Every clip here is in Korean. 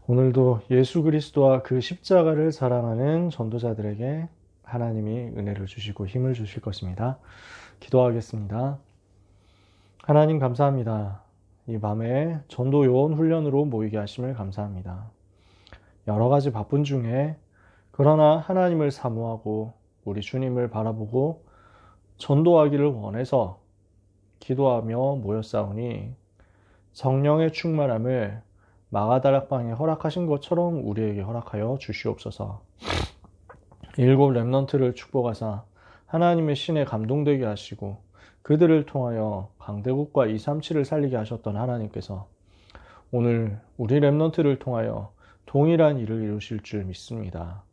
오늘도 예수 그리스도와 그 십자가를 사랑하는 전도자들에게 하나님이 은혜를 주시고 힘을 주실 것입니다. 기도하겠습니다. 하나님 감사합니다. 이 밤에 전도 요원 훈련으로 모이게 하심을 감사합니다. 여러 가지 바쁜 중에 그러나 하나님을 사모하고 우리 주님을 바라보고 전도하기를 원해서 기도하며 모였사오니 성령의 충만함을 마가다락방에 허락하신 것처럼 우리에게 허락하여 주시옵소서. 일곱 렘넌트를 축복하사 하나님의 신에 감동되게 하시고 그들을 통하여 강대국과 237을 살리게 하셨던 하나님께서 오늘 우리 렘넌트를 통하여 동일한 일을 이루실 줄 믿습니다.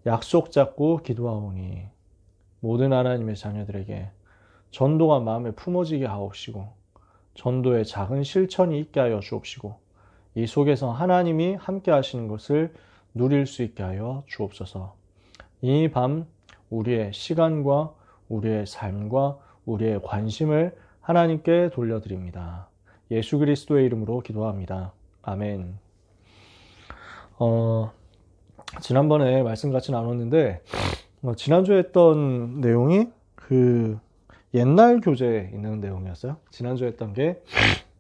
약속 잡고 기도하오니 모든 하나님의 자녀들에게 전도가 마음에 품어지게 하옵시고 전도의 작은 실천이 있게 하여 주옵시고 이 속에서 하나님이 함께 하시는 것을 누릴 수 있게 하여 주옵소서. 이 밤 우리의 시간과 우리의 삶과 우리의 관심을 하나님께 돌려드립니다. 예수 그리스도의 이름으로 기도합니다. 아멘. 지난번에 말씀 같이 나눴는데 지난주에 했던 내용이 그 옛날 교재에 있는 내용이었어요. 지난주에 했던 게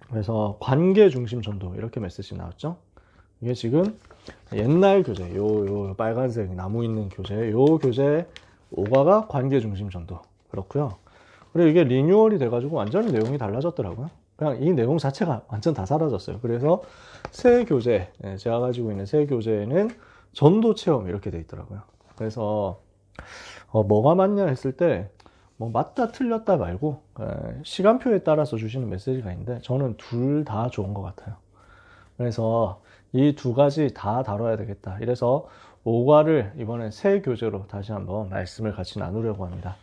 그래서 관계 중심 전도 이렇게 메시지 나왔죠. 이게 지금 옛날 교재, 요 빨간색 나무 있는 교재, 요 교재 5가가 관계 중심 전도 그렇고요. 그리고 이게 리뉴얼이 돼가지고 완전히 내용이 달라졌더라고요. 그냥 이 내용 자체가 완전 다 사라졌어요. 그래서 새 교재, 제가 가지고 있는 새 교재에는 전도 체험 이렇게 돼 있더라고요. 그래서 뭐가 맞냐 했을 때 뭐 맞다 틀렸다 말고 시간표에 따라서 주시는 메시지가 있는데 저는 둘 다 좋은 것 같아요. 그래서 이 두 가지 다 다뤄야 되겠다. 이래서 5과를 이번에 새 교재로 다시 한번 말씀을 같이 나누려고 합니다.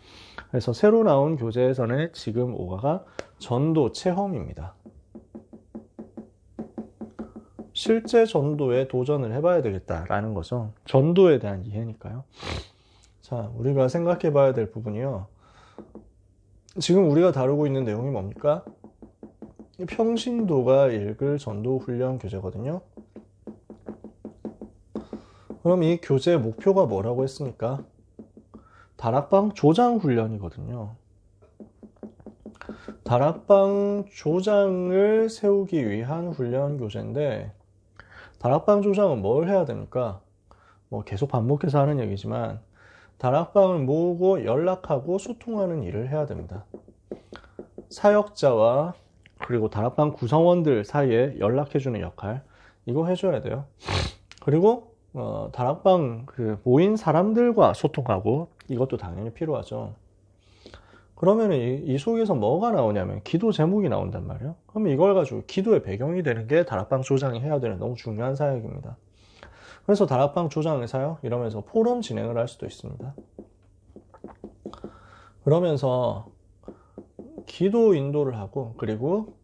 그래서 새로 나온 교재에서는 지금 5과가 전도 체험입니다. 실제 전도에 도전을 해봐야 되겠다라는 거죠. 전도에 대한 이해니까요. 자, 우리가 생각해 봐야 될 부분이요. 지금 우리가 다루고 있는 내용이 뭡니까? 평신도가 읽을 전도 훈련 교재거든요. 그럼 이 교재 목표가 뭐라고 했습니까? 다락방 조장 훈련이거든요. 다락방 조장을 세우기 위한 훈련 교재인데 다락방 조장은 뭘 해야 됩니까? 뭐 계속 반복해서 하는 얘기지만 다락방을 모으고 연락하고 소통하는 일을 해야 됩니다. 사역자와 그리고 다락방 구성원들 사이에 연락해주는 역할 이거 해줘야 돼요. 그리고 다락방 모인 사람들과 소통하고 이것도 당연히 필요하죠. 그러면 이 속에서 뭐가 나오냐면 기도 제목이 나온단 말이에요. 그럼 이걸 가지고 기도의 배경이 되는 게 다락방 조장이 해야 되는 너무 중요한 사역입니다. 그래서 다락방 조장의 사역 이러면서 포럼 진행을 할 수도 있습니다. 그러면서 기도 인도를 하고 그리고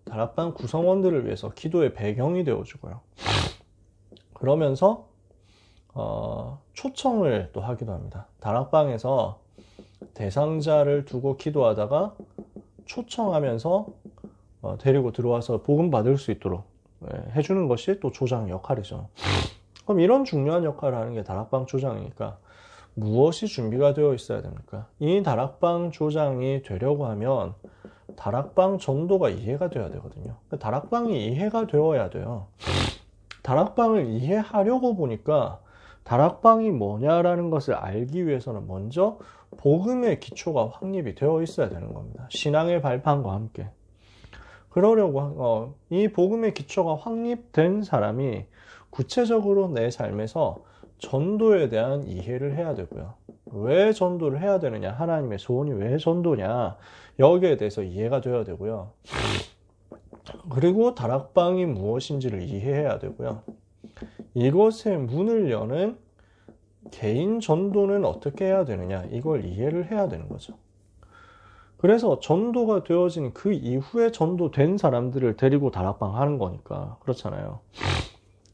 다락방 구성원들을 위해서 기도의 배경이 되어주고요. 그러면서 초청을 또 하기도 합니다. 다락방에서 대상자를 두고 기도하다가 초청하면서 데리고 들어와서 복음 받을 수 있도록 해주는 것이 또 조장 역할이죠. 그럼 이런 중요한 역할을 하는 게 다락방 조장이니까 무엇이 준비가 되어 있어야 됩니까? 이 다락방 조장이 되려고 하면 다락방 전도가 이해가 되어야 되거든요. 다락방이 이해가 되어야 돼요. 다락방을 이해하려고 보니까 다락방이 뭐냐라는 것을 알기 위해서는 먼저 복음의 기초가 확립이 되어 있어야 되는 겁니다. 신앙의 발판과 함께. 그러려고 이 복음의 기초가 확립된 사람이 구체적으로 내 삶에서 전도에 대한 이해를 해야 되고요. 왜 전도를 해야 되느냐? 하나님의 소원이 왜 전도냐? 여기에 대해서 이해가 되어야 되고요. 그리고 다락방이 무엇인지를 이해해야 되고요. 이것의 문을 여는 개인 전도는 어떻게 해야 되느냐? 이걸 이해를 해야 되는 거죠. 그래서 전도가 되어진 그 이후에 전도된 사람들을 데리고 다락방 하는 거니까 그렇잖아요.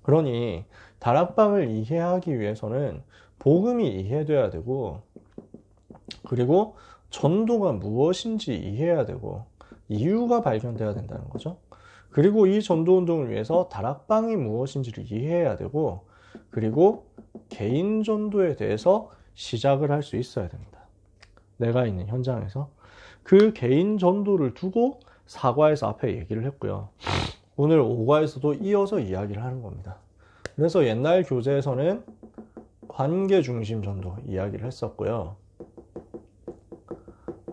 그러니 다락방을 이해하기 위해서는 복음이 이해돼야 되고 그리고 전도가 무엇인지 이해해야 되고 이유가 발견돼야 된다는 거죠. 그리고 이 전도운동을 위해서 다락방이 무엇인지를 이해해야 되고, 그리고 개인 전도에 대해서 시작을 할 수 있어야 됩니다. 내가 있는 현장에서. 그 개인 전도를 두고 4과에서 앞에 얘기를 했고요. 오늘 5과에서도 이어서 이야기를 하는 겁니다. 그래서 옛날 교재에서는 관계 중심 전도 이야기를 했었고요.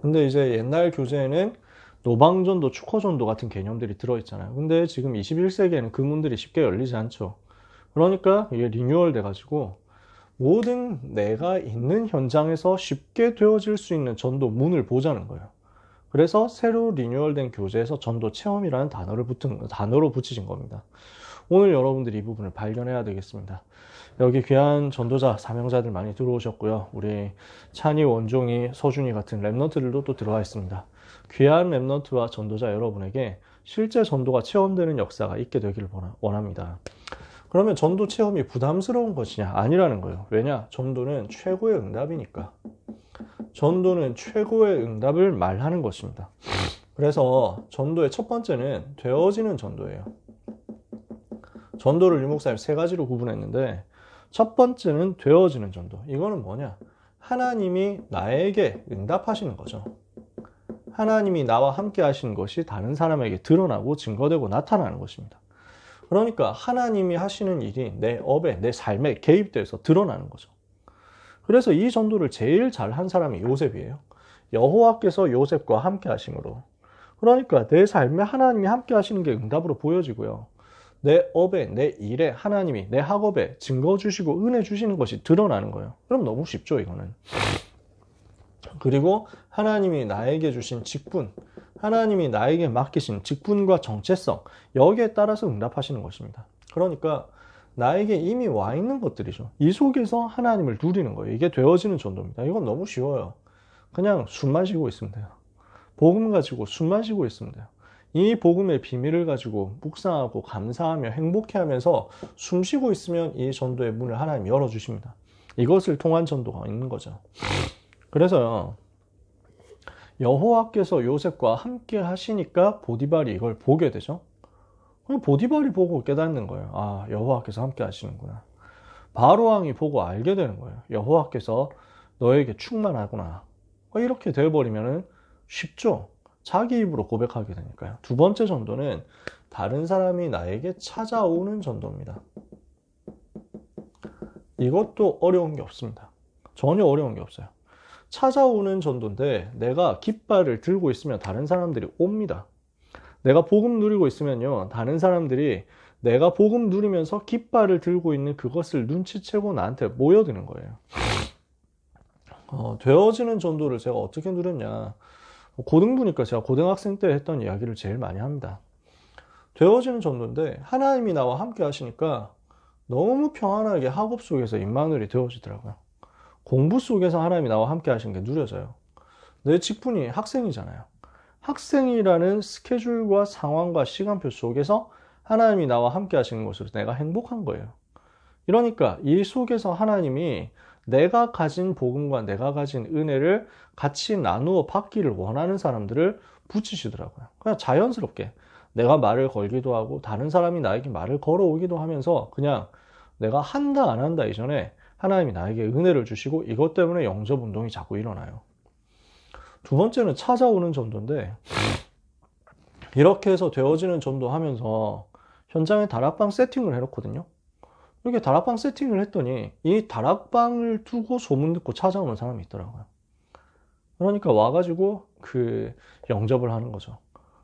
근데 이제 옛날 교재에는 노방전도, 축허전도 같은 개념들이 들어있잖아요. 근데 지금 21세기에는 그 문들이 쉽게 열리지 않죠. 그러니까 이게 리뉴얼 돼가지고 모든 내가 있는 현장에서 쉽게 되어질 수 있는 전도 문을 보자는 거예요. 그래서 새로 리뉴얼된 교재에서 전도 체험이라는 단어로 붙이신 겁니다. 오늘 여러분들이 이 부분을 발견해야 되겠습니다. 여기 귀한 전도자, 사명자들 많이 들어오셨고요. 우리 찬이, 원종이, 서준이 같은 랩넌트들도 또 들어와 있습니다. 귀한 랩넌트와 전도자 여러분에게 실제 전도가 체험되는 역사가 있게 되기를 원합니다. 그러면 전도 체험이 부담스러운 것이냐? 아니라는 거예요. 왜냐? 전도는 최고의 응답이니까. 전도는 최고의 응답을 말하는 것입니다. 그래서 전도의 첫 번째는 되어지는 전도예요. 전도를 유 목사님 3가지로 구분했는데, 첫 번째는 되어지는 전도. 이거는 뭐냐? 하나님이 나에게 응답하시는 거죠. 하나님이 나와 함께 하시는 것이 다른 사람에게 드러나고 증거되고 나타나는 것입니다. 그러니까 하나님이 하시는 일이 내 업에, 내 삶에 개입돼서 드러나는 거죠. 그래서 이 전도를 제일 잘한 사람이 요셉이에요. 여호와께서 요셉과 함께 하심으로. 그러니까 내 삶에 하나님이 함께 하시는 게 응답으로 보여지고요. 내 업에, 내 일에 하나님이, 내 학업에 증거 주시고 은혜 주시는 것이 드러나는 거예요. 그럼 너무 쉽죠, 이거는. 그리고 하나님이 나에게 주신 직분, 하나님이 나에게 맡기신 직분과 정체성, 여기에 따라서 응답하시는 것입니다. 그러니까 나에게 이미 와 있는 것들이죠. 이 속에서 하나님을 누리는 거예요. 이게 되어지는 전도입니다. 이건 너무 쉬워요. 그냥 숨 마시고 있으면 돼요. 복음 가지고 숨 마시고 있으면 돼요. 이 복음의 비밀을 가지고 묵상하고 감사하며 행복해하면서 숨 쉬고 있으면 이 전도의 문을 하나님이 열어주십니다. 이것을 통한 전도가 있는 거죠. 그래서요, 여호와께서 요셉과 함께 하시니까 보디발이 이걸 보게 되죠. 보디발이 보고 깨닫는 거예요. 아, 여호와께서 함께 하시는구나. 바로왕이 보고 알게 되는 거예요. 여호와께서 너에게 충만하구나. 이렇게 되어버리면 쉽죠. 자기 입으로 고백하게 되니까요. 두 번째 전도는 다른 사람이 나에게 찾아오는 전도입니다. 이것도 어려운 게 없습니다. 전혀 어려운 게 없어요. 찾아오는 전도인데 내가 깃발을 들고 있으면 다른 사람들이 옵니다. 내가 복음 누리고 있으면요, 다른 사람들이 내가 복음 누리면서 깃발을 들고 있는 그것을 눈치채고 나한테 모여드는 거예요. 되어지는 전도를 제가 어떻게 누렸냐. 고등부니까 제가 고등학생 때 했던 이야기를 제일 많이 합니다. 되어지는 전도인데 하나님이 나와 함께 하시니까 너무 평안하게 학업 속에서 임마누엘이 되어지더라고요. 공부 속에서 하나님이 나와 함께 하시는 게 누려져요. 내 직분이 학생이잖아요. 학생이라는 스케줄과 상황과 시간표 속에서 하나님이 나와 함께 하시는 것으로 내가 행복한 거예요. 이러니까 이 속에서 하나님이 내가 가진 복음과 내가 가진 은혜를 같이 나누어 받기를 원하는 사람들을 붙이시더라고요. 그냥 자연스럽게 내가 말을 걸기도 하고 다른 사람이 나에게 말을 걸어오기도 하면서 그냥 내가 한다 안 한다 이전에 하나님이 나에게 은혜를 주시고 이것 때문에 영접 운동이 자꾸 일어나요. 두 번째는 찾아오는 전도인데, 이렇게 해서 되어지는 전도하면서 현장에 다락방 세팅을 해놓거든요. 이렇게 다락방 세팅을 했더니 이 다락방을 두고 소문 듣고 찾아오는 사람이 있더라고요. 그러니까 와가지고 그 영접을 하는 거죠.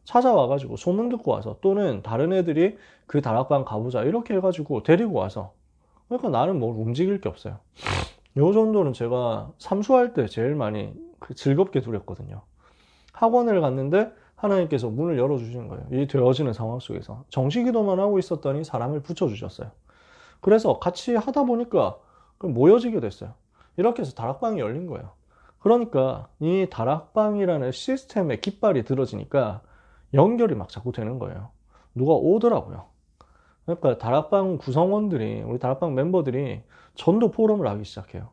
찾아와가지고 소문 듣고 와서, 또는 다른 애들이 그 다락방 가보자 이렇게 해가지고 데리고 와서, 그러니까 나는 뭘 움직일 게 없어요. 요 정도는 제가 삼수할 때 제일 많이 즐겁게 누렸거든요. 학원을 갔는데 하나님께서 문을 열어주시는 거예요. 이 되어지는 상황 속에서 정시기도만 하고 있었더니 사람을 붙여주셨어요. 그래서 같이 하다 보니까 모여지게 됐어요. 이렇게 해서 다락방이 열린 거예요. 그러니까 이 다락방이라는 시스템에 깃발이 들어지니까 연결이 막 자꾸 되는 거예요. 누가 오더라고요. 그러니까 다락방 구성원들이, 우리 다락방 멤버들이 전도 포럼을 하기 시작해요.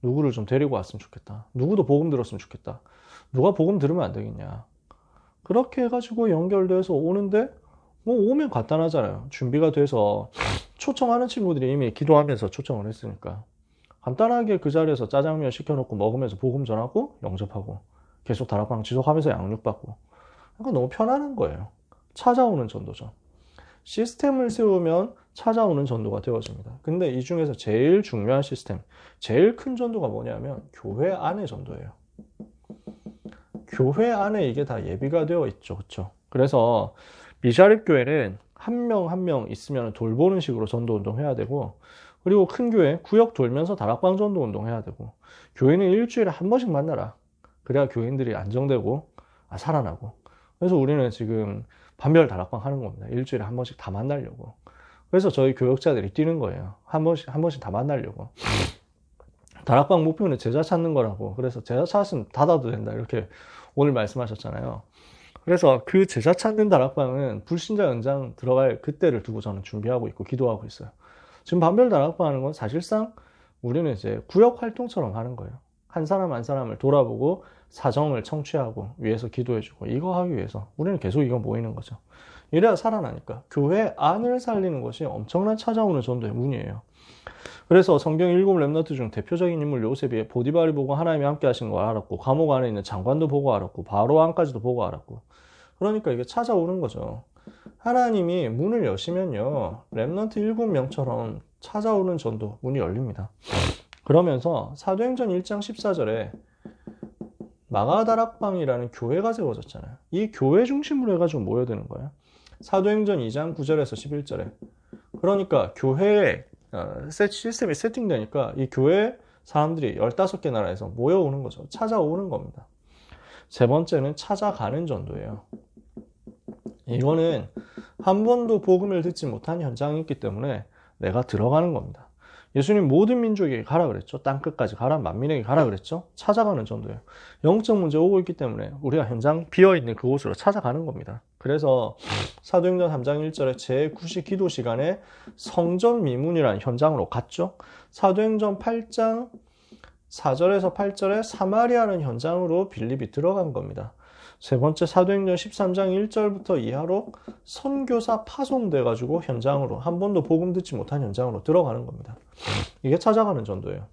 누구를 좀 데리고 왔으면 좋겠다. 누구도 복음 들었으면 좋겠다. 누가 복음 들으면 안 되겠냐. 그렇게 해가지고 연결돼서 오는데 뭐 오면 간단하잖아요. 준비가 돼서 초청하는 친구들이 이미 기도하면서 초청을 했으니까 간단하게 그 자리에서 짜장면 시켜놓고 먹으면서 복음 전하고 영접하고 계속 다락방 지속하면서 양육받고, 그러니까 너무 편안한 거예요. 찾아오는 전도죠. 시스템을 세우면 찾아오는 전도가 되어집니다. 근데 이 중에서 제일 중요한 시스템, 제일 큰 전도가 뭐냐면 교회 안의 전도예요. 교회 안에 이게 다 예비가 되어 있죠. 그렇죠? 그래서 미샤립 교회는 한 명 한 명 있으면 돌보는 식으로 전도 운동 해야 되고, 그리고 큰 교회 구역 돌면서 다락방 전도 운동 해야 되고, 교회는 일주일에 한 번씩 만나라. 그래야 교인들이 안정되고 살아나고. 그래서 우리는 지금 반별 다락방 하는 겁니다. 일주일에 한 번씩 다 만나려고. 그래서 저희 교역자들이 뛰는 거예요. 한 번씩 다 만나려고. 다락방 목표는 제자 찾는 거라고. 그래서 제자 찾았으면 닫아도 된다, 이렇게 오늘 말씀하셨잖아요. 그래서 그 제자 찾는 다락방은 불신자 연장 들어갈 그때를 두고 저는 준비하고 있고 기도하고 있어요. 지금 반별 다락방 하는 건 사실상 우리는 이제 구역 활동처럼 하는 거예요. 한 사람 한 사람을 돌아보고 사정을 청취하고 위해서 기도해주고, 이거 하기 위해서 우리는 계속 이거 모이는 거죠. 이래야 살아나니까. 교회 안을 살리는 것이 엄청난 찾아오는 전도의 문이에요. 그래서 성경 7 렘넌트 중 대표적인 인물 요셉이 보디발을 보고 하나님이 함께 하시는 걸 알았고, 감옥 안에 있는 장관도 보고 알았고, 바로 안까지도 보고 알았고. 그러니까 이게 찾아오는 거죠. 하나님이 문을 여시면요, 렘넌트 7명처럼 찾아오는 전도 문이 열립니다. 그러면서 사도행전 1장 14절에 마가다락방이라는 교회가 세워졌잖아요. 이 교회 중심으로 해가지고 모여드는 거예요. 사도행전 2장 9절에서 11절에. 그러니까 교회에 시스템이 세팅되니까 이 교회 사람들이 15개 나라에서 모여오는 거죠. 찾아오는 겁니다. 세 번째는 찾아가는 전도예요. 이거는 한 번도 복음을 듣지 못한 현장이 있기 때문에 내가 들어가는 겁니다. 예수님 모든 민족에게 가라 그랬죠. 땅끝까지 가라, 만민에게 가라 그랬죠. 찾아가는 전도예요. 영적 문제 오고 있기 때문에 우리가 현장 비어있는 그곳으로 찾아가는 겁니다. 그래서 사도행전 3장 1절에 제9시 기도 시간에 성전 미문이라는 현장으로 갔죠. 사도행전 8장 4절에서 8절에 사마리아라는 현장으로 빌립이 들어간 겁니다. 세 번째, 사도행전 13장 1절부터 이하로 선교사 파송돼가지고 현장으로, 한 번도 복음 듣지 못한 현장으로 들어가는 겁니다. 이게 찾아가는 전도예요.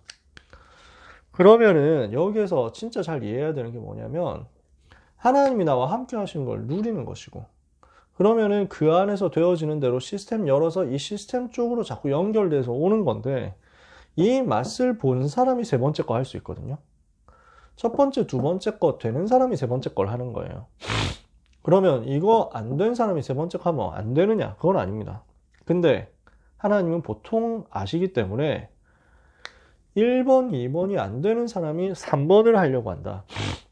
그러면은 여기에서 진짜 잘 이해해야 되는 게 뭐냐면, 하나님이 나와 함께 하시는 걸 누리는 것이고, 그러면은 그 안에서 되어지는 대로 시스템 열어서 이 시스템 쪽으로 자꾸 연결돼서 오는 건데, 이 맛을 본 사람이 세 번째 거 할 수 있거든요. 첫 번째, 두 번째 거 되는 사람이 세 번째 걸 하는 거예요. 그러면 이거 안 된 사람이 세 번째 거 하면 안 되느냐? 그건 아닙니다. 근데 하나님은 보통 아시기 때문에 1번, 2번이 안 되는 사람이 3번을 하려고 한다.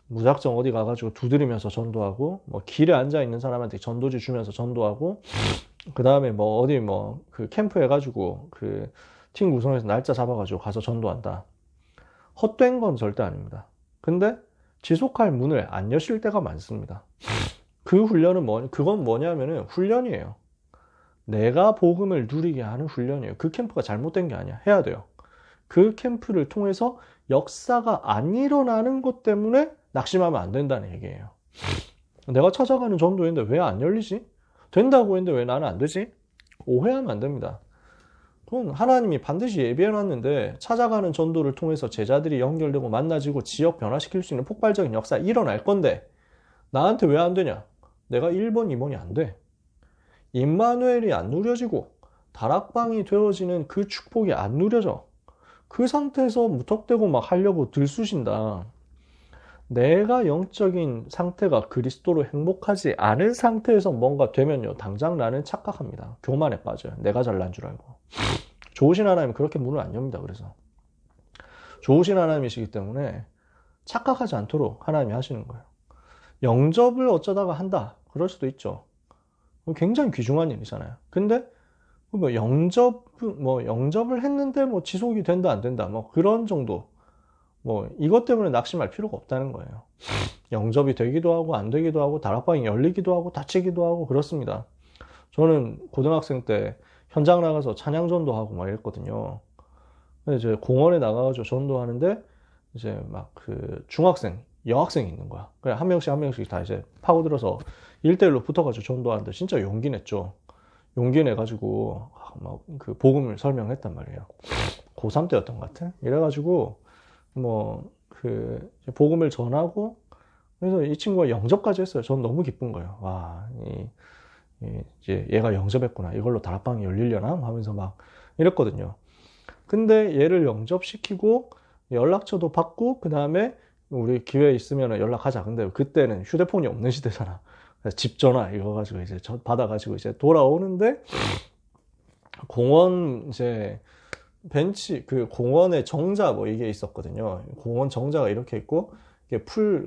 무작정 어디 가가지고 두드리면서 전도하고, 뭐 길에 앉아 있는 사람한테 전도지 주면서 전도하고, 그 다음에 뭐 어디 뭐 그 캠프 해가지고 그 팀 구성해서 날짜 잡아가지고 가서 전도한다. 헛된 건 절대 아닙니다. 근데 지속할 문을 안 여실 때가 많습니다. 그 훈련은 그건 뭐냐면은 훈련이에요. 내가 복음을 누리게 하는 훈련이에요. 그 캠프가 잘못된 게 아니야. 해야 돼요. 그 캠프를 통해서 역사가 안 일어나는 것 때문에 낙심하면 안 된다는 얘기예요. 내가 찾아가는 전도인데 왜 안 열리지? 된다고 했는데 왜 나는 안 되지? 오해하면 안 됩니다. 그건 하나님이 반드시 예비해놨는데, 찾아가는 전도를 통해서 제자들이 연결되고 만나지고 지역 변화시킬 수 있는 폭발적인 역사가 일어날 건데 나한테 왜 안 되냐? 내가 1번, 2번이 안 돼. 임마누엘이 안 누려지고 다락방이 되어지는 그 축복이 안 누려져. 그 상태에서 무턱대고 막 하려고 들쑤신다. 내가 영적인 상태가 그리스도로 행복하지 않은 상태에서 뭔가 되면요, 당장 나는 착각합니다. 교만에 빠져요. 내가 잘난 줄 알고. 좋으신 하나님은 그렇게 문을 안 엽니다. 그래서 좋으신 하나님이시기 때문에 착각하지 않도록 하나님이 하시는 거예요. 영접을 어쩌다가 한다, 그럴 수도 있죠. 굉장히 귀중한 일이잖아요. 근데 영접을 했는데 뭐 지속이 된다 안 된다, 뭐 그런 정도, 뭐 이것 때문에 낙심할 필요가 없다는 거예요. 영접이 되기도 하고 안 되기도 하고, 다락방이 열리기도 하고 닫히기도 하고 그렇습니다. 저는 고등학생 때 현장 나가서 찬양 전도하고 막 이랬거든요. 이제 공원에 나가가지고 전도하는데 이제 막 그 중학생 여학생이 있는 거야. 그냥 한 명씩 한 명씩 다 이제 파고들어서 1대1로 붙어가지고 전도하는데 진짜 용기 냈죠. 용기 내가지고 막 그 복음을 설명했단 말이에요. 고3 때였던 것 같아. 이래가지고 뭐 그 복음을 전하고 그래서 이 친구가 영접까지 했어요. 전 너무 기쁜 거예요. 와, 이제 얘가 영접했구나. 이걸로 다락방이 열리려나? 하면서 막 이랬거든요. 근데 얘를 영접시키고 연락처도 받고 그 다음에 우리 기회 있으면 연락하자. 근데 그때는 휴대폰이 없는 시대잖아. 집 전화 이거 가지고 이제 받아가지고 이제 돌아오는데 공원 이제 벤치 그 공원에 정자 뭐 이게 있었거든요. 공원 정자가 이렇게 있고 이게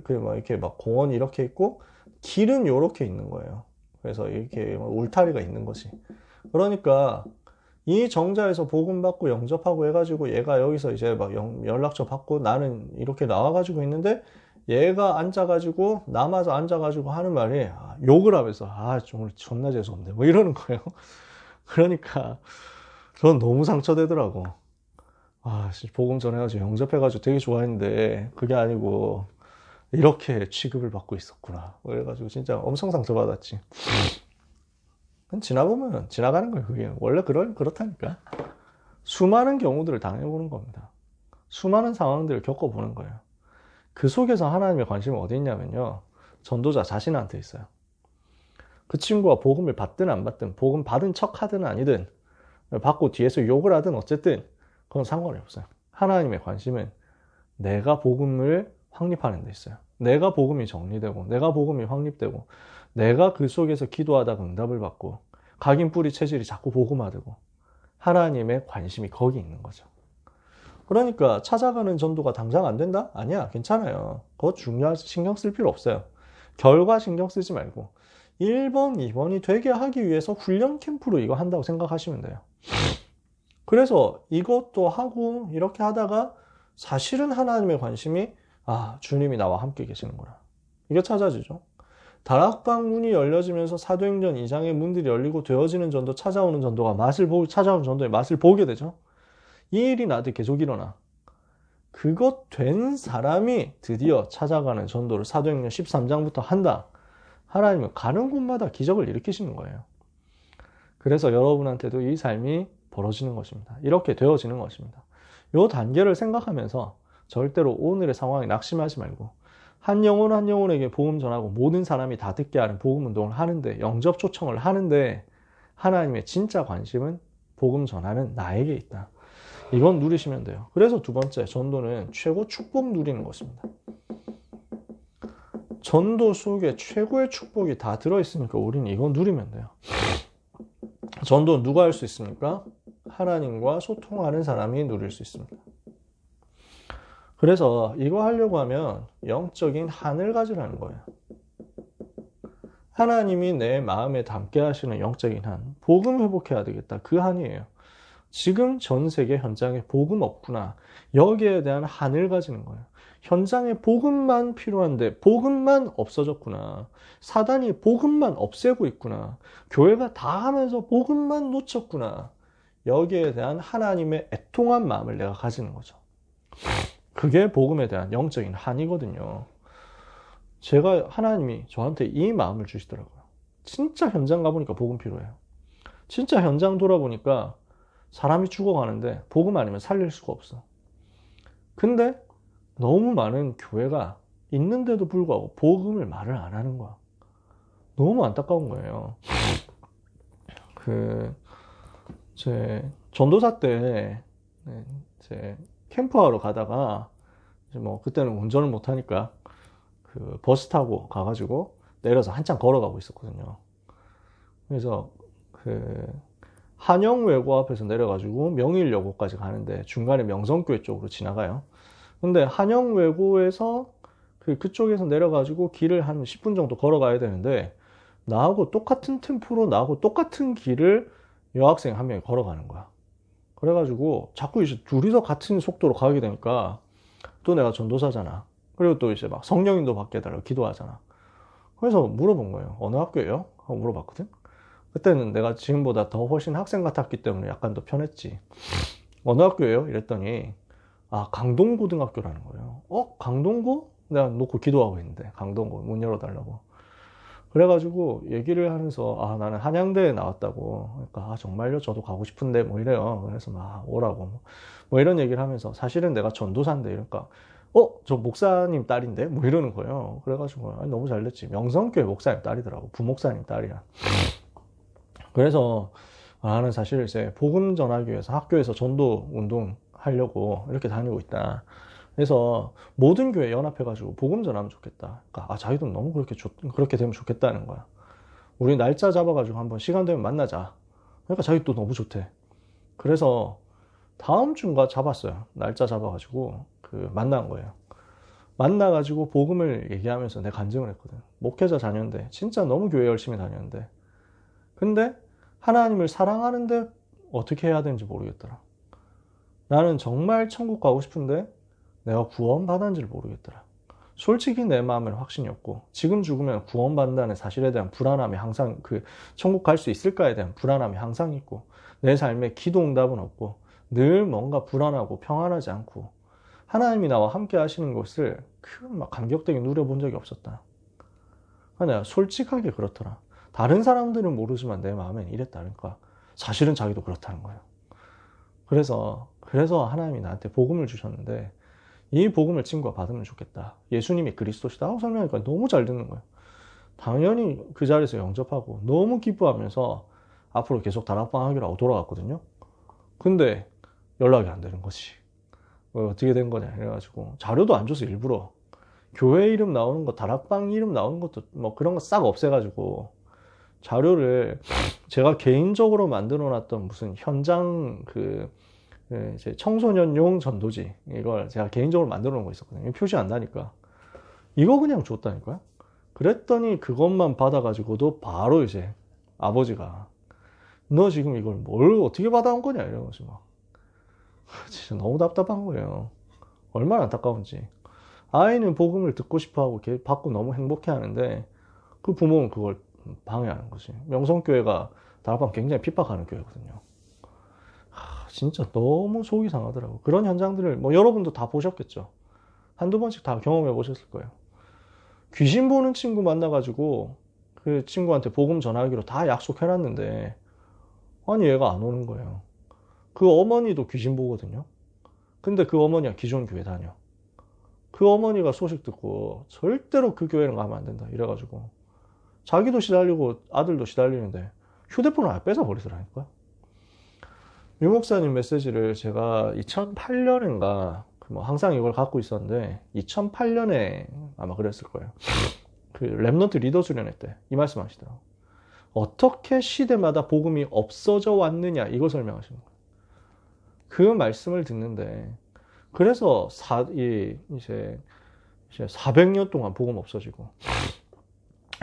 이렇게 막 공원이 이렇게 있고 길은 이렇게 있는 거예요. 그래서 이렇게 울타리가 있는 거지. 그러니까 이 정자에서 복음 받고 영접하고 해가지고 얘가 여기서 이제 막 연락처 받고 나는 이렇게 나와가지고 있는데 얘가 앉아가지고 남아서 앉아가지고 하는 말이 욕을 하면서 오늘 존나 재수없네 뭐 이러는 거예요. 그러니까 전 너무 상처되더라고. 복음 전해가지고 영접해가지고 되게 좋아했는데 그게 아니고 이렇게 취급을 받고 있었구나. 그래가지고 진짜 엄청 상처받았지. 지나보면 지나가는 거예요. 그게 원래 그렇다니까. 수많은 경우들을 당해보는 겁니다. 수많은 상황들을 겪어보는 거예요. 그 속에서 하나님의 관심이 어디 있냐면요. 전도자 자신한테 있어요. 그 친구가 복음을 받든 안 받든 복음 받은 척 하든 아니든 받고 뒤에서 욕을 하든 어쨌든 그건 상관이 없어요. 하나님의 관심은 내가 복음을 확립하는 데 있어요. 내가 복음이 정리되고 내가 복음이 확립되고 내가 그 속에서 기도하다가 응답을 받고 각인 뿌리 체질이 자꾸 복음화되고 하나님의 관심이 거기 있는 거죠. 그러니까 찾아가는 전도가 당장 안 된다? 아니야, 괜찮아요. 그거 중요하지, 신경 쓸 필요 없어요. 결과 신경 쓰지 말고 1번, 2번이 되게 하기 위해서 훈련 캠프로 이거 한다고 생각하시면 돼요. 그래서 이것도 하고 이렇게 하다가 사실은 하나님의 관심이 주님이 나와 함께 계시는구나. 이게 찾아지죠. 다락방 문이 열려지면서 사도행전 2장의 문들이 열리고 되어지는 전도, 찾아오는 전도가 찾아오는 전도의 맛을 보게 되죠. 이 일이 나한테 계속 일어나. 그것 된 사람이 드디어 찾아가는 전도를 사도행전 13장부터 한다. 하나님은 가는 곳마다 기적을 일으키시는 거예요. 그래서 여러분한테도 이 삶이 벌어지는 것입니다. 이렇게 되어지는 것입니다. 이 단계를 생각하면서 절대로 오늘의 상황에 낙심하지 말고 한 영혼 한 영혼에게 복음 전하고 모든 사람이 다 듣게 하는 복음 운동을 하는데 영접 초청을 하는데 하나님의 진짜 관심은 복음 전하는 나에게 있다. 이건 누리시면 돼요. 그래서 두 번째, 전도는 최고 축복 누리는 것입니다. 전도 속에 최고의 축복이 다 들어있으니까 우리는 이건 누리면 돼요. 전도는 누가 할 수 있습니까? 하나님과 소통하는 사람이 누릴 수 있습니다. 그래서 이거 하려고 하면 영적인 한을 가지라는 거예요. 하나님이 내 마음에 담게 하시는 영적인 한, 복음 회복해야 되겠다. 그 한이에요. 지금 전 세계 현장에 복음 없구나. 여기에 대한 한을 가지는 거예요. 현장에 복음만 필요한데 복음만 없어졌구나. 사단이 복음만 없애고 있구나. 교회가 다 하면서 복음만 놓쳤구나. 여기에 대한 하나님의 애통한 마음을 내가 가지는 거죠. 그게 복음에 대한 영적인 한이거든요. 하나님이 저한테 이 마음을 주시더라고요. 진짜 현장 가보니까 복음 필요해요. 진짜 현장 돌아보니까 사람이 죽어가는데 복음 아니면 살릴 수가 없어. 근데 너무 많은 교회가 있는데도 불구하고 복음을 말을 안 하는 거야. 너무 안타까운 거예요. 제 전도사 때 제 캠프하러 가다가 그때는 운전을 못 하니까 버스 타고 가가지고 내려서 한참 걸어가고 있었거든요. 그래서 한영외고 앞에서 내려가지고 명일여고까지 가는데 중간에 명성교회 쪽으로 지나가요. 근데 한영외고에서 그쪽에서 내려가지고 길을 한 10분 정도 걸어가야 되는데 나하고 똑같은 템포로 나하고 똑같은 길을 여학생 한 명이 걸어가는 거야. 그래가지고 자꾸 이제 둘이서 같은 속도로 가게 되니까 또 내가 전도사잖아. 그리고 또 이제 막 성령인도 받게 해달라고 기도하잖아. 그래서 물어본 거예요. 어느 학교예요? 하고 물어봤거든. 그때는 내가 지금보다 더 훨씬 학생 같았기 때문에 약간 더 편했지. 어느 학교예요? 이랬더니 강동고등학교라는 거예요. 강동고? 내가 놓고 기도하고 있는데 강동구 문 열어달라고. 그래가지고 얘기를 하면서 아 나는 한양대에 나왔다고. 그러니까 아 정말요? 저도 가고 싶은데 뭐 이래요. 그래서 막 오라고 뭐 이런 얘기를 하면서 사실은 내가 전도사인데 이러니까 저 목사님 딸인데 뭐 이러는 거예요. 그래가지고 아니, 너무 잘 됐지. 명성교회 목사님 딸이더라고. 부목사님 딸이야. 그래서 나는 사실 이제 복음 전하기 위해서 학교에서 전도 운동 하려고 이렇게 다니고 있다. 그래서 모든 교회 연합해가지고 복음 전하면 좋겠다. 그러니까 자기도 너무 그렇게 되면 좋겠다는 거야. 우리 날짜 잡아가지고 한번 시간 되면 만나자. 그러니까 자기 또 너무 좋대. 그래서 다음 주인가 잡았어요. 날짜 잡아가지고 만난 거예요. 만나가지고 복음을 얘기하면서 내가 간증을 했거든. 목회자 자녀인데 진짜 너무 교회 열심히 다녔는데 근데 하나님을 사랑하는데 어떻게 해야 되는지 모르겠더라. 나는 정말 천국 가고 싶은데 내가 구원받았는지를 모르겠더라. 솔직히 내 마음에는 확신이 없고 지금 죽으면 구원받는다는 사실에 대한 불안함이 항상 천국 갈 수 있을까에 대한 불안함이 항상 있고 내 삶에 기도 응답은 없고 늘 뭔가 불안하고 평안하지 않고 하나님이 나와 함께 하시는 것을 막 감격되게 누려본 적이 없었다. 내가 솔직하게 그렇더라. 다른 사람들은 모르지만 내 마음엔 이랬다니까. 사실은 자기도 그렇다는 거예요. 그래서 하나님이 나한테 복음을 주셨는데 이 복음을 친구가 받으면 좋겠다. 예수님이 그리스도시다 하고 설명하니까 너무 잘 듣는 거예요. 당연히 그 자리에서 영접하고 너무 기뻐하면서 앞으로 계속 다락방 하기로 하고 돌아갔거든요. 근데 연락이 안 되는 거지. 어떻게 된 거냐 이래가지고 자료도 안 줘서 일부러 교회 이름 나오는 거 다락방 이름 나오는 것도 뭐 그런 거 싹 없애가지고 자료를 제가 개인적으로 만들어 놨던 무슨 현장 이제 청소년용 전도지 이걸 제가 개인적으로 만들어 놓은 거 있었거든요. 표시 안 나니까 이거 그냥 줬다니까요. 그랬더니 그것만 받아가지고도 바로 이제 아버지가 너 지금 이걸 뭘 어떻게 받아온 거냐 이래가지고 막 진짜 너무 답답한 거예요. 얼마나 안타까운지. 아이는 복음을 듣고 싶어하고 받고 너무 행복해 하는데 그 부모는 그걸 방해하는 거지. 명성교회가 다락방 굉장히 핍박하는 교회거든요. 진짜 너무 속이 상하더라고. 그런 현장들을 뭐 여러분도 다 보셨겠죠. 한두 번씩 다 경험해 보셨을 거예요. 귀신 보는 친구 만나가지고 그 친구한테 복음 전하기로 다 약속해놨는데 아니 얘가 안 오는 거예요. 그 어머니도 귀신 보거든요. 근데 그 어머니가 기존 교회 다녀. 그 어머니가 소식 듣고 절대로 그 교회는 가면 안 된다 이래가지고 자기도 시달리고 아들도 시달리는데 휴대폰을 아예 뺏어버리더라니까. 유 목사님 메시지를 제가 2008년인가 뭐 항상 이걸 갖고 있었는데 2008년에 아마 그랬을 거예요. 그 랩넌트 리더 수련회 때 이 말씀 하시더라고요. 어떻게 시대마다 복음이 없어져 왔느냐 이걸 설명하시는 거예요. 그 말씀을 듣는데 그래서 이제 400년 동안 복음 없어지고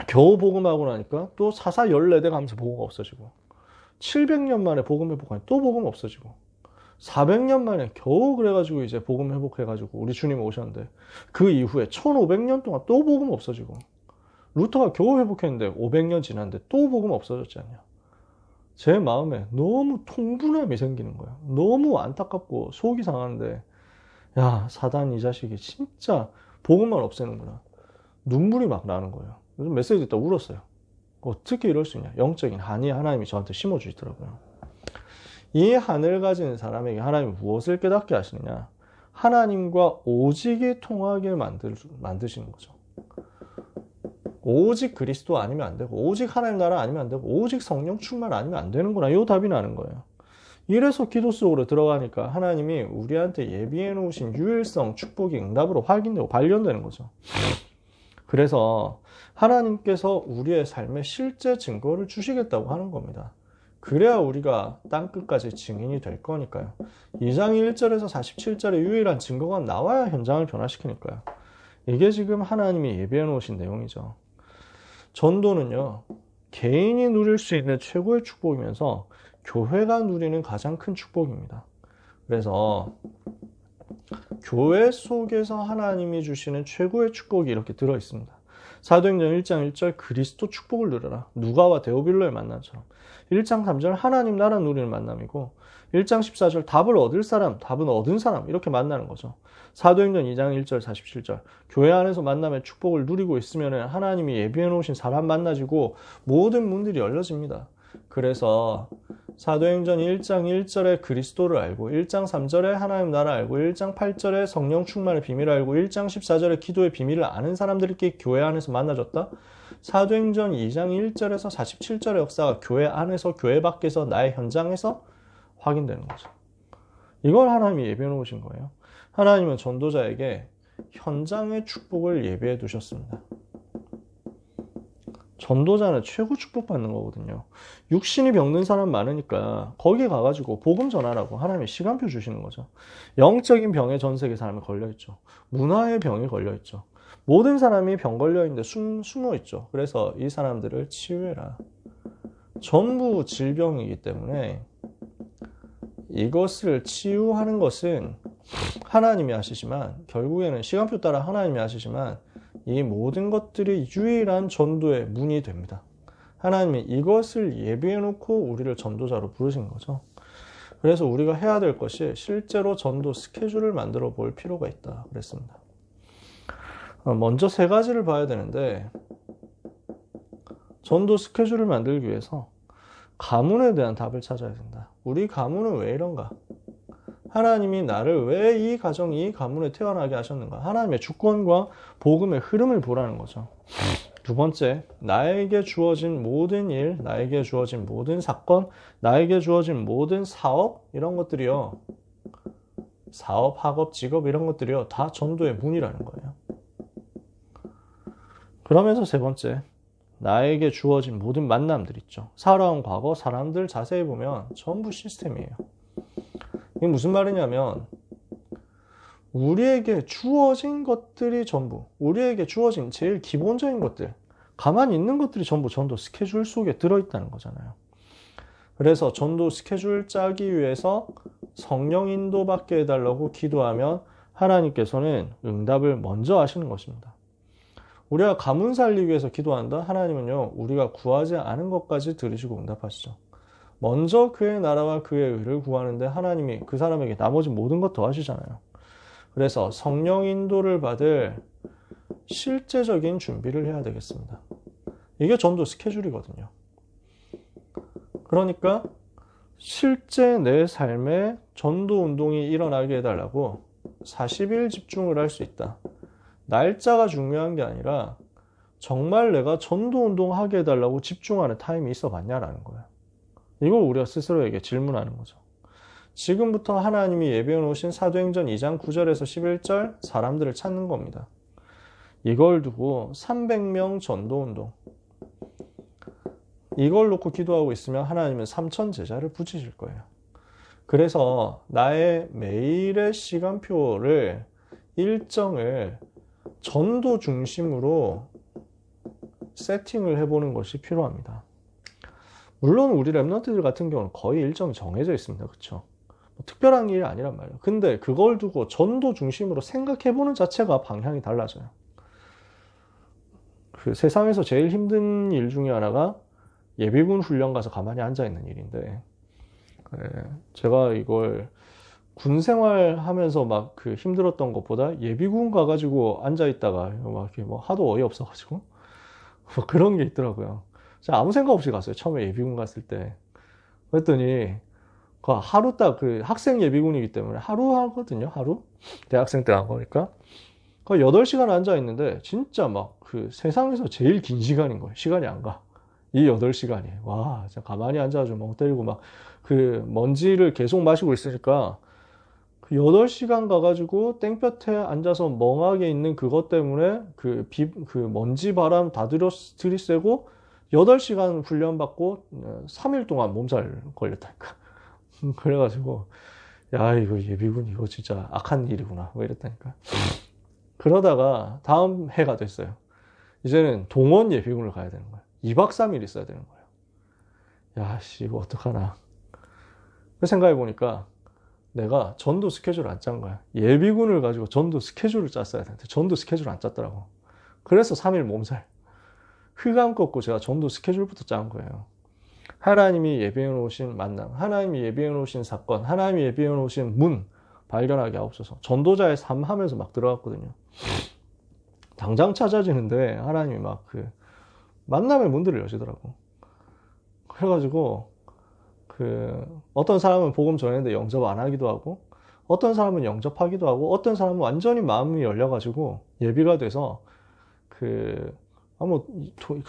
겨우 복음하고 나니까 또 사사 14대 가면서 복음 없어지고 700년 만에 복음 회복하니 또 복음 없어지고 400년 만에 겨우 그래가지고 이제 복음 회복해가지고 우리 주님 오셨는데 그 이후에 1500년 동안 또 복음 없어지고 루터가 겨우 회복했는데 500년 지났는데 또 복음 없어졌지 않냐. 제 마음에 너무 통분함이 생기는 거야. 너무 안타깝고 속이 상하는데 야 사단 이 자식이 진짜 복음만 없애는구나. 눈물이 막 나는 거예요. 요즘 메시지 듣다 울었어요. 어떻게 이럴 수 있냐. 영적인 한이 하나님이 저한테 심어주시더라고요. 이 한을 가진 사람에게 하나님이 무엇을 깨닫게 하시느냐. 하나님과 오직이 통하게 만드시는 거죠. 오직 그리스도 아니면 안 되고 오직 하나님 나라 아니면 안 되고 오직 성령 충만 아니면 안 되는구나. 이 답이 나는 거예요. 이래서 기도 속으로 들어가니까 하나님이 우리한테 예비해 놓으신 유일성, 축복이 응답으로 확인되고 발견되는 거죠. 그래서 하나님께서 우리의 삶에 실제 증거를 주시겠다고 하는 겁니다. 그래야 우리가 땅끝까지 증인이 될 거니까요. 2장 1절에서 47절의 유일한 증거가 나와야 현장을 변화시키니까요. 이게 지금 하나님이 예비해 놓으신 내용이죠. 전도는요, 개인이 누릴 수 있는 최고의 축복이면서 교회가 누리는 가장 큰 축복입니다. 그래서 교회 속에서 하나님이 주시는 최고의 축복이 이렇게 들어있습니다. 사도행전 1장 1절 그리스도 축복을 누려라. 누가와 데오빌로의 만남처럼. 1장 3절 하나님 나라 누리는 만남이고 1장 14절 답을 얻을 사람, 답은 얻은 사람 이렇게 만나는 거죠. 사도행전 2장 1절 47절 교회 안에서 만남의 축복을 누리고 있으면 하나님이 예비해 놓으신 사람 만나지고 모든 문들이 열려집니다. 그래서 사도행전 1장 1절에 그리스도를 알고 1장 3절에 하나님 나라 알고 1장 8절에 성령 충만의 비밀을 알고 1장 14절에 기도의 비밀을 아는 사람들끼리 교회 안에서 만나졌다. 사도행전 2장 1절에서 47절의 역사가 교회 안에서 교회 밖에서 나의 현장에서 확인되는 거죠. 이걸 하나님이 예비해 놓으신 거예요. 하나님은 전도자에게 현장의 축복을 예비해 두셨습니다. 전도자는 최고 축복받는 거거든요. 육신이 병든 사람 많으니까 거기 가가지고 복음 전하라고 하나님이 시간표 주시는 거죠. 영적인 병에 전 세계 사람이 걸려있죠. 문화의 병이 걸려있죠. 모든 사람이 병 걸려있는데 숨어있죠. 그래서 이 사람들을 치유해라. 전부 질병이기 때문에 이것을 치유하는 것은 하나님이 하시지만 결국에는 시간표 따라 하나님이 하시지만 이 모든 것들이 유일한 전도의 문이 됩니다. 하나님이 이것을 예비해 놓고 우리를 전도자로 부르신 거죠. 그래서 우리가 해야 될 것이 실제로 전도 스케줄을 만들어 볼 필요가 있다 그랬습니다. 먼저 세 가지를 봐야 되는데 전도 스케줄을 만들기 위해서 가문에 대한 답을 찾아야 된다. 우리 가문은 왜 이런가? 하나님이 나를 왜 이 가정, 이 가문에 태어나게 하셨는가? 하나님의 주권과 복음의 흐름을 보라는 거죠. 두 번째, 나에게 주어진 모든 일, 나에게 주어진 모든 사건, 나에게 주어진 모든 사업 이런 것들이요. 사업, 학업, 직업 이런 것들이요. 다 전도의 문이라는 거예요. 그러면서 세 번째, 나에게 주어진 모든 만남들 있죠. 살아온 과거, 사람들 자세히 보면 전부 시스템이에요. 이게 무슨 말이냐면 우리에게 주어진 것들이 전부, 우리에게 주어진 제일 기본적인 것들, 가만히 있는 것들이 전부 전도 스케줄 속에 들어있다는 거잖아요. 그래서 전도 스케줄 짜기 위해서 성령 인도 받게 해달라고 기도하면 하나님께서는 응답을 먼저 하시는 것입니다. 우리가 가문 살리기 위해서 기도한다? 하나님은요, 우리가 구하지 않은 것까지 들으시고 응답하시죠. 먼저 그의 나라와 그의 의를 구하는데 하나님이 그 사람에게 나머지 모든 것 더하시잖아요. 그래서 성령 인도를 받을 실제적인 준비를 해야 되겠습니다. 이게 전도 스케줄이거든요. 그러니까 실제 내 삶에 전도 운동이 일어나게 해달라고 40일 집중을 할 수 있다. 날짜가 중요한 게 아니라 정말 내가 전도 운동하게 해달라고 집중하는 타임이 있어 봤냐라는 거예요. 이걸 우리가 스스로에게 질문하는 거죠. 지금부터 하나님이 예비해 놓으신 사도행전 2장 9절에서 11절 사람들을 찾는 겁니다. 이걸 두고 300명 전도운동 이걸 놓고 기도하고 있으면 하나님은 3,000 제자를 붙이실 거예요. 그래서 나의 매일의 시간표를 일정을 전도 중심으로 세팅을 해보는 것이 필요합니다. 물론 우리 랩런트들 같은 경우는 거의 일정이 정해져 있습니다. 그렇죠? 특별한 일이 아니란 말이에요. 근데 그걸 두고 전도 중심으로 생각해보는 자체가 방향이 달라져요. 그 세상에서 제일 힘든 일 중에 하나가 예비군 훈련 가서 가만히 앉아있는 일인데, 제가 이걸 군 생활하면서 막 그 힘들었던 것보다 예비군 가가지고 앉아있다가 막 이렇게 뭐 하도 어이없어가지고 뭐 그런 게 있더라고요. 제가 아무 생각 없이 갔어요. 처음에 예비군 갔을 때. 그랬더니 그 하루 딱 그 학생 예비군이기 때문에 하루 하거든요. 하루. 대학생 때 간 거니까. 그 8시간 앉아있는데 진짜 막 그 세상에서 제일 긴 시간인 거예요. 시간이 안 가. 이 8시간이. 와, 진짜 가만히 앉아가지고 멍 때리고 막 그 먼지를 계속 마시고 있으니까 그 8시간 가가지고 땡볕에 앉아서 멍하게 있는 그것 때문에 그 먼지 바람 다 들이쐬고 8시간 훈련받고 3일 동안 몸살 걸렸다니까. 그래가지고, 야, 이거 예비군, 이거 진짜 악한 일이구나. 뭐 이랬다니까. 그러다가 다음 해가 됐어요. 이제는 동원 예비군을 가야 되는 거야. 2박 3일 있어야 되는 거예요. 야, 씨, 이거 어떡하나. 그 생각해보니까 내가 전도 스케줄을 안 짠 거야. 예비군을 가지고 전도 스케줄을 짰어야 되는데 전도 스케줄을 안 짰더라고. 그래서 3일 몸살. 흑암 꺾고 제가 전도 스케줄부터 짠 거예요. 하나님이 예비해 놓으신 만남, 하나님이 예비해 놓으신 사건, 하나님이 예비해 놓으신 문 발견하게 하옵소서. 전도자의 삶 하면서 막 들어갔거든요. 당장 찾아지는데 하나님이 막 그 만남의 문들을 여시더라고. 그래가지고 어떤 사람은 복음 전했는데 영접 안 하기도 하고, 어떤 사람은 영접하기도 하고, 어떤 사람은 완전히 마음이 열려가지고 예비가 돼서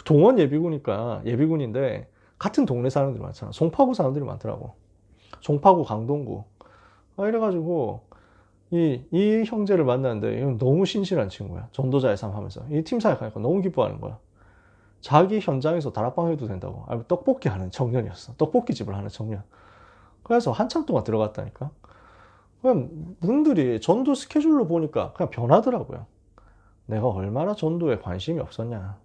동원 예비군이니까 예비군인데 같은 동네 사람들이 많잖아. 송파구 사람들이 많더라고. 송파구, 강동구. 이래가지고 이 형제를 만났는데 너무 신실한 친구야. 전도자의 삶 하면서 이 팀사에 가니까 너무 기뻐하는 거야. 자기 현장에서 다락방 해도 된다고. 떡볶이 하는 청년이었어. 떡볶이 집을 하는 청년. 그래서 한참 동안 들어갔다니까. 그냥 분들이 전도 스케줄로 보니까 그냥 변하더라고요. 내가 얼마나 전도에 관심이 없었냐.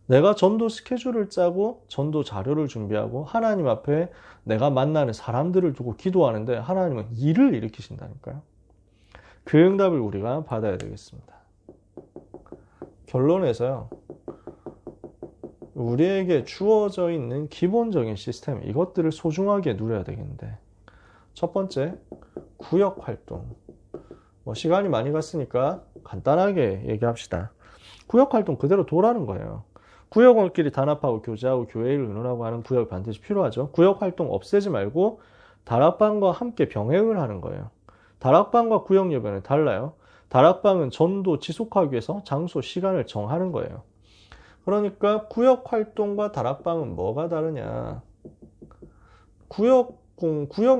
내가 전도 스케줄을 짜고 전도 자료를 준비하고 하나님 앞에 내가 만나는 사람들을 두고 기도하는데 하나님은 일을 일으키신다니까요. 그 응답을 우리가 받아야 되겠습니다. 결론에서요. 우리에게 주어져 있는 기본적인 시스템, 이것들을 소중하게 누려야 되겠는데, 첫 번째, 구역 활동. 시간이 많이 갔으니까 간단하게 얘기합시다. 구역 활동 그대로 도라는 거예요. 구역원끼리 단합하고 교제하고 교회를 의논하고 하는 구역이 반드시 필요하죠. 구역 활동 없애지 말고 다락방과 함께 병행을 하는 거예요. 다락방과 구역 예배는 달라요. 다락방은 전도 지속하기 위해서 장소, 시간을 정하는 거예요. 그러니까 구역 활동과 다락방은 뭐가 다르냐. 구역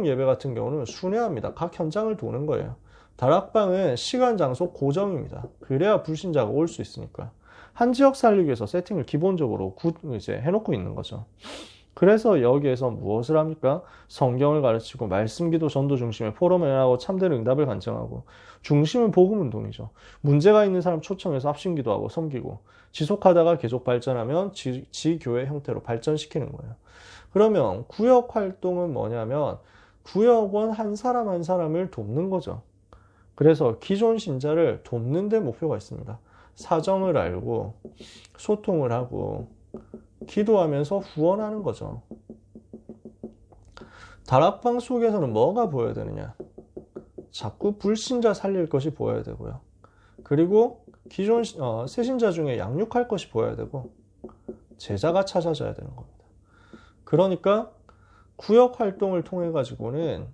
예배 같은 경우는 순회합니다. 각 현장을 도는 거예요. 다락방은 시간, 장소 고정입니다. 그래야 불신자가 올 수 있으니까. 한 지역 살리기 위해서 세팅을 기본적으로 이제 해놓고 있는 거죠. 그래서 여기에서 무엇을 합니까? 성경을 가르치고 말씀 기도 전도 중심의 포럼을 하고 참된 응답을 간청하고, 중심은 복음 운동이죠. 문제가 있는 사람 초청해서 합심 기도하고 섬기고, 지속하다가 계속 발전하면 지교회 형태로 발전시키는 거예요. 그러면 구역 활동은 뭐냐면 구역원 한 사람 한 사람을 돕는 거죠. 그래서 기존 신자를 돕는 데 목표가 있습니다. 사정을 알고 소통을 하고 기도하면서 후원하는 거죠. 다락방 속에서는 뭐가 보여야 되느냐? 자꾸 불신자 살릴 것이 보여야 되고요. 그리고 기존 새신자 중에 양육할 것이 보여야 되고 제자가 찾아져야 되는 겁니다. 그러니까 구역 활동을 통해 가지고는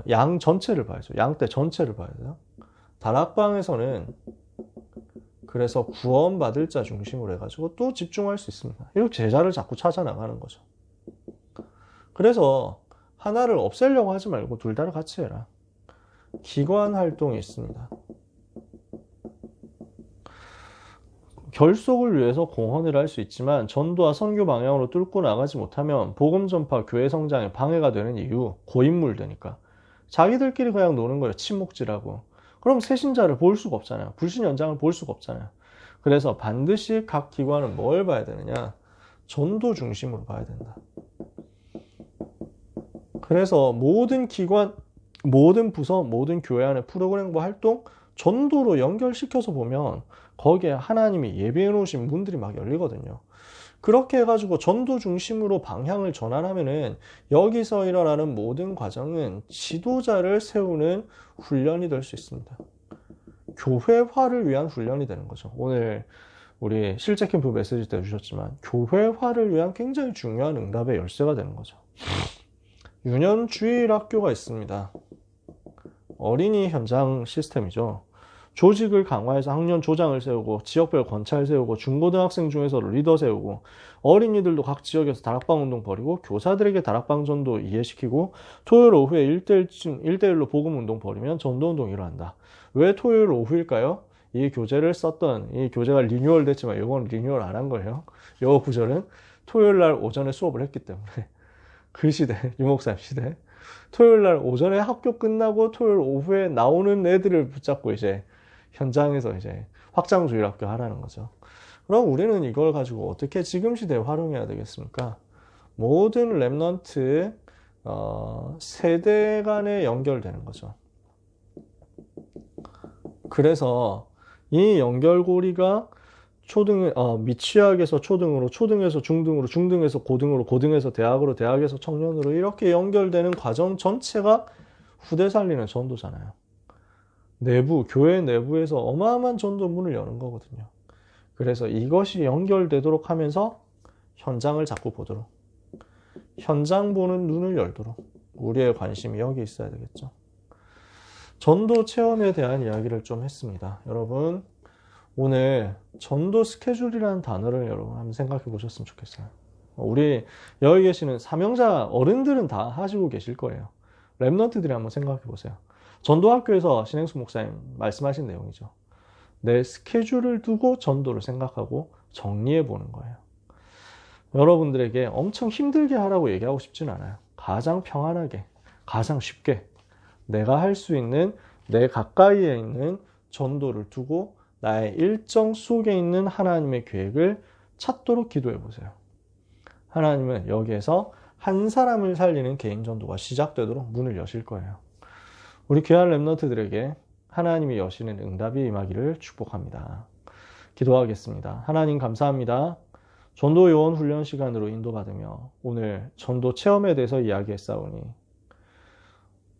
양 전체를 봐야죠. 양떼 전체를 봐야 돼요. 다락방에서는 그래서 구원받을 자 중심으로 해가지고 또 집중할 수 있습니다. 이렇게 제자를 자꾸 찾아 나가는 거죠. 그래서 하나를 없애려고 하지 말고 둘 다를 같이 해라. 기관 활동이 있습니다. 결속을 위해서 공헌을 할 수 있지만 전도와 선교 방향으로 뚫고 나가지 못하면 복음 전파, 교회 성장에 방해가 되는 이유, 고인물 되니까. 자기들끼리 그냥 노는 거예요. 친목질하고. 그럼 새신자를 볼 수가 없잖아요. 불신 현장을 볼 수가 없잖아요. 그래서 반드시 각 기관은 뭘 봐야 되느냐? 전도 중심으로 봐야 된다. 그래서 모든 기관, 모든 부서, 모든 교회 안의 프로그램과 활동, 전도로 연결시켜서 보면 거기에 하나님이 예비해 놓으신 문들이 막 열리거든요. 그렇게 해가지고 전도 중심으로 방향을 전환하면은 여기서 일어나는 모든 과정은 지도자를 세우는 훈련이 될 수 있습니다. 교회화를 위한 훈련이 되는 거죠. 오늘 우리 실제 캠프 메시지 때 주셨지만 교회화를 위한 굉장히 중요한 응답의 열쇠가 되는 거죠. 유년주일학교가 있습니다. 어린이 현장 시스템이죠. 조직을 강화해서 학년 조장을 세우고 지역별 권차를 세우고 중고등학생 중에서 리더 세우고 어린이들도 각 지역에서 다락방 운동 벌이고 교사들에게 다락방 전도 이해시키고 토요일 오후에 1대1로 복음 운동 벌이면 전도 운동이 일어난다. 왜 토요일 오후일까요? 이 교재를 썼던 이 교재가 리뉴얼 됐지만 이건 리뉴얼 안 한 거예요. 이 구절은 토요일 날 오전에 수업을 했기 때문에 그 시대, 유목사님 시대 토요일 날 오전에 학교 끝나고 토요일 오후에 나오는 애들을 붙잡고 이제 현장에서 이제 확장주일학교 하라는 거죠. 그럼 우리는 이걸 가지고 어떻게 지금 시대에 활용해야 되겠습니까? 모든 랩넌트 세대 간에 연결되는 거죠. 그래서 이 연결고리가 미취학에서 초등으로, 초등에서 중등으로, 중등에서 고등으로, 고등에서 대학으로, 대학에서 청년으로 이렇게 연결되는 과정 전체가 후대 살리는 전도잖아요. 교회 내부에서 어마어마한 전도 문을 여는 거거든요. 그래서 이것이 연결되도록 하면서 현장을 자꾸 보도록, 현장 보는 눈을 열도록 우리의 관심이 여기 있어야 되겠죠. 전도 체험에 대한 이야기를 좀 했습니다. 여러분, 오늘 전도 스케줄이라는 단어를 여러분 한번 생각해 보셨으면 좋겠어요. 우리 여기 계시는 사명자 어른들은 다 하시고 계실 거예요. 랩런트들이 한번 생각해 보세요. 전도학교에서 신행수 목사님 말씀하신 내용이죠. 내 스케줄을 두고 전도를 생각하고 정리해 보는 거예요. 여러분들에게 엄청 힘들게 하라고 얘기하고 싶진 않아요. 가장 평안하게, 가장 쉽게 내가 할 수 있는, 내 가까이에 있는 전도를 두고 나의 일정 속에 있는 하나님의 계획을 찾도록 기도해 보세요. 하나님은 여기에서 한 사람을 살리는 개인 전도가 시작되도록 문을 여실 거예요. 우리 귀한 랩런트들에게 하나님이 여시는 응답이 임하기를 축복합니다. 기도하겠습니다. 하나님 감사합니다. 전도 요원 훈련 시간으로 인도받으며 오늘 전도 체험에 대해서 이야기했사오니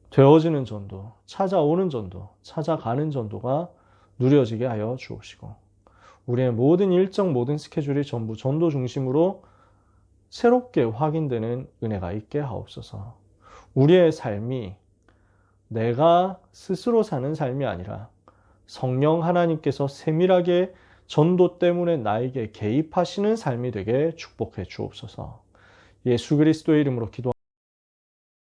되어지는 전도, 찾아오는 전도, 찾아가는 전도가 누려지게 하여 주옵시고 우리의 모든 일정, 모든 스케줄이 전부 전도 중심으로 새롭게 확인되는 은혜가 있게 하옵소서. 우리의 삶이 내가 스스로 사는 삶이 아니라 성령 하나님께서 세밀하게 전도 때문에 나에게 개입하시는 삶이 되게 축복해 주옵소서. 예수 그리스도의 이름으로 기도합니다.